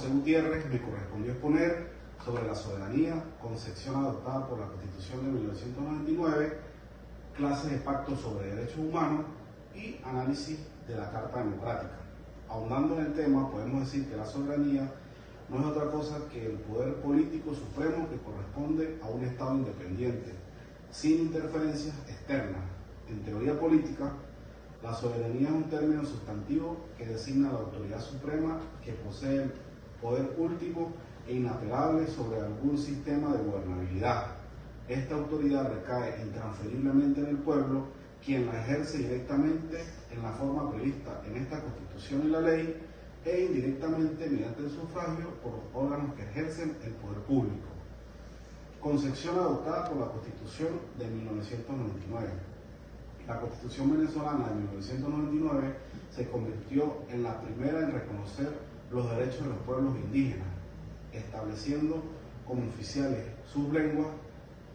José Gutiérrez, me correspondió exponer sobre la soberanía, concepción adoptada por la Constitución de 1999, clases de pactos sobre derechos humanos y análisis de la Carta Democrática. Ahondando en el tema, podemos decir que la soberanía no es otra cosa que el poder político supremo que corresponde a un Estado independiente, sin interferencias externas. En teoría política, la soberanía es un término sustantivo que designa a la autoridad suprema que posee el poder último e inapelable sobre algún sistema de gobernabilidad. Esta autoridad recae intransferiblemente en el pueblo, quien la ejerce directamente en la forma prevista en esta Constitución y la ley, e indirectamente mediante el sufragio por los órganos que ejercen el poder público. Concepción adoptada por la Constitución de 1999. La Constitución venezolana de 1999 se convirtió en la primera en reconocer los derechos de los pueblos indígenas, estableciendo como oficiales sus lenguas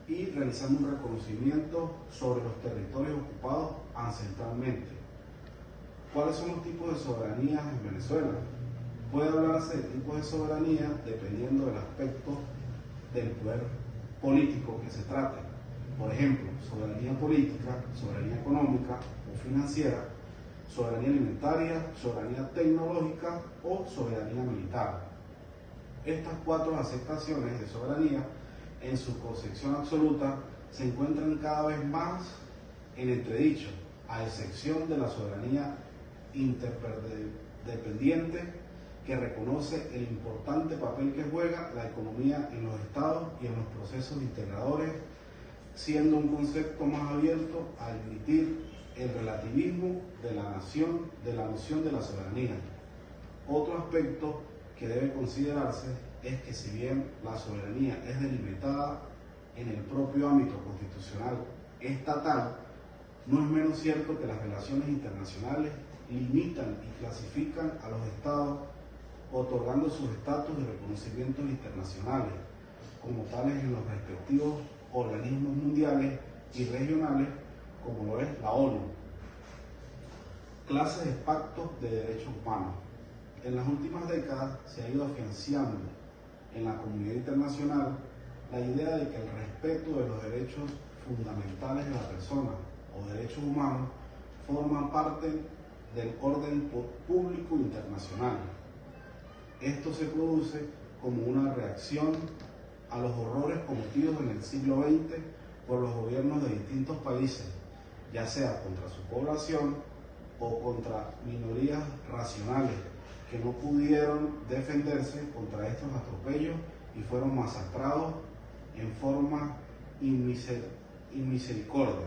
y realizando un reconocimiento sobre los territorios ocupados ancestralmente. ¿Cuáles son los tipos de soberanía en Venezuela? Puede hablarse de tipos de soberanía dependiendo del aspecto del poder político que se trate. Por ejemplo, soberanía política, soberanía económica o financiera, soberanía alimentaria, soberanía tecnológica o soberanía militar. Estas cuatro aceptaciones de soberanía, en su concepción absoluta, se encuentran cada vez más en entredicho, a excepción de la soberanía interdependiente, que reconoce el importante papel que juega la economía en los estados y en los procesos integradores, siendo un concepto más abierto a admitir el relativismo de la noción de la soberanía. Otro aspecto que debe considerarse es que si bien la soberanía es delimitada en el propio ámbito constitucional estatal, no es menos cierto que las relaciones internacionales limitan y clasifican a los estados, otorgando sus estatus de reconocimientos internacionales, como tales en los respectivos organismos mundiales y regionales, como lo es la ONU. Clases de pactos de derechos humanos. En las últimas décadas se ha ido afianzando en la comunidad internacional la idea de que el respeto de los derechos fundamentales de la persona o derechos humanos forman parte del orden público internacional. Esto se produce como una reacción a los horrores cometidos en el siglo XX por los gobiernos de distintos países, ya sea contra su población o contra minorías racionales que no pudieron defenderse contra estos atropellos y fueron masacrados en forma inmisericordia.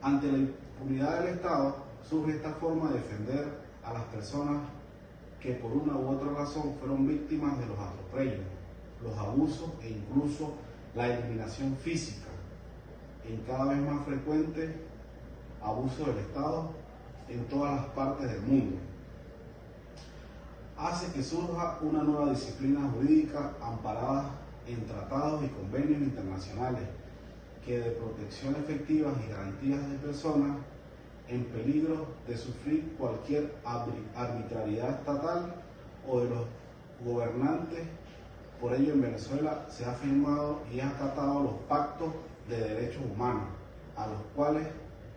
Ante la impunidad del Estado surge esta forma de defender a las personas que por una u otra razón fueron víctimas de los atropellos, los abusos e incluso la eliminación física, en cada vez más frecuente abuso del Estado en todas las partes del mundo. Hace que surja una nueva disciplina jurídica amparada en tratados y convenios internacionales que de protección efectiva y garantías de personas en peligro de sufrir cualquier arbitrariedad estatal o de los gobernantes. Por ello, en Venezuela se ha firmado y ha acatado los pactos de derechos humanos, a los cuales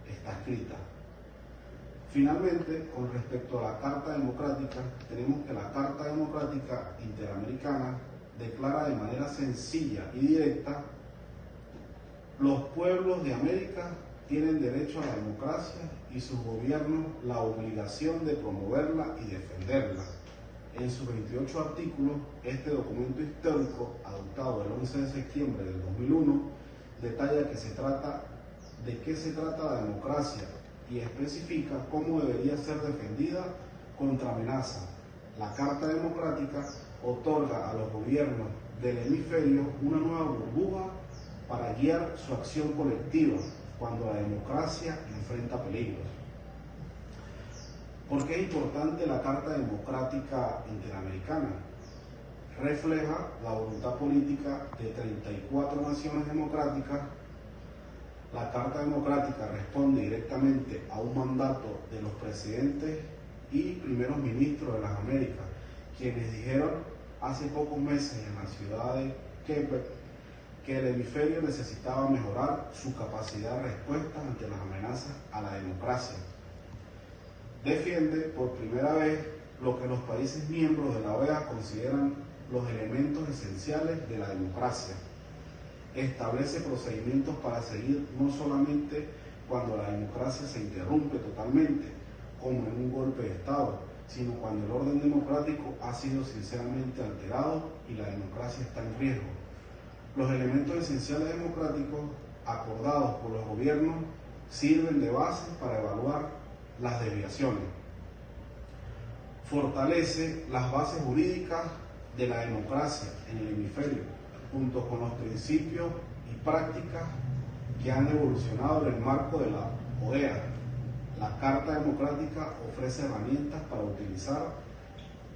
está escrita. Finalmente, con respecto a la Carta Democrática, tenemos que la Carta Democrática Interamericana declara de manera sencilla y directa: los pueblos de América tienen derecho a la democracia y sus gobiernos la obligación de promoverla y defenderla. En sus 28 artículos, este documento histórico, adoptado el 11 de septiembre del 2001, detalla de qué se trata la democracia y especifica cómo debería ser defendida contra amenaza. La Carta Democrática otorga a los gobiernos del hemisferio una nueva burbuja para guiar su acción colectiva cuando la democracia enfrenta peligros. ¿Por qué es importante la Carta Democrática Interamericana? Refleja la voluntad política de 34 naciones democráticas. La Carta Democrática responde directamente a un mandato de los presidentes y primeros ministros de las Américas, quienes dijeron hace pocos meses en la ciudad de Quebec que el hemisferio necesitaba mejorar su capacidad de respuesta ante las amenazas a la democracia. Defiende por primera vez lo que los países miembros de la OEA consideran los elementos esenciales de la democracia. Establece procedimientos para seguir no solamente cuando la democracia se interrumpe totalmente, como en un golpe de Estado, sino cuando el orden democrático ha sido sinceramente alterado y la democracia está en riesgo. Los elementos esenciales democráticos acordados por los gobiernos sirven de base para evaluar las desviaciones. Fortalece las bases jurídicas de la democracia en el hemisferio, junto con los principios y prácticas que han evolucionado en el marco de la OEA. La Carta Democrática ofrece herramientas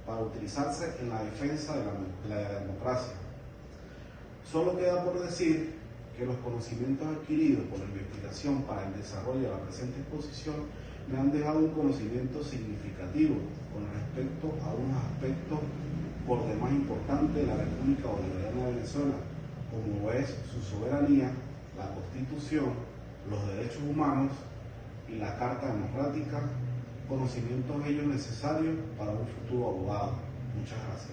para utilizarse en la defensa de la democracia. Solo queda por decir que los conocimientos adquiridos por la investigación para el desarrollo de la presente exposición me han dejado un conocimiento significativo con respecto a unos aspectos por demás importantes de la República Bolivariana de Venezuela, como es su soberanía, la Constitución, los derechos humanos y la Carta Democrática, conocimientos ellos necesarios para un futuro abogado. Muchas gracias.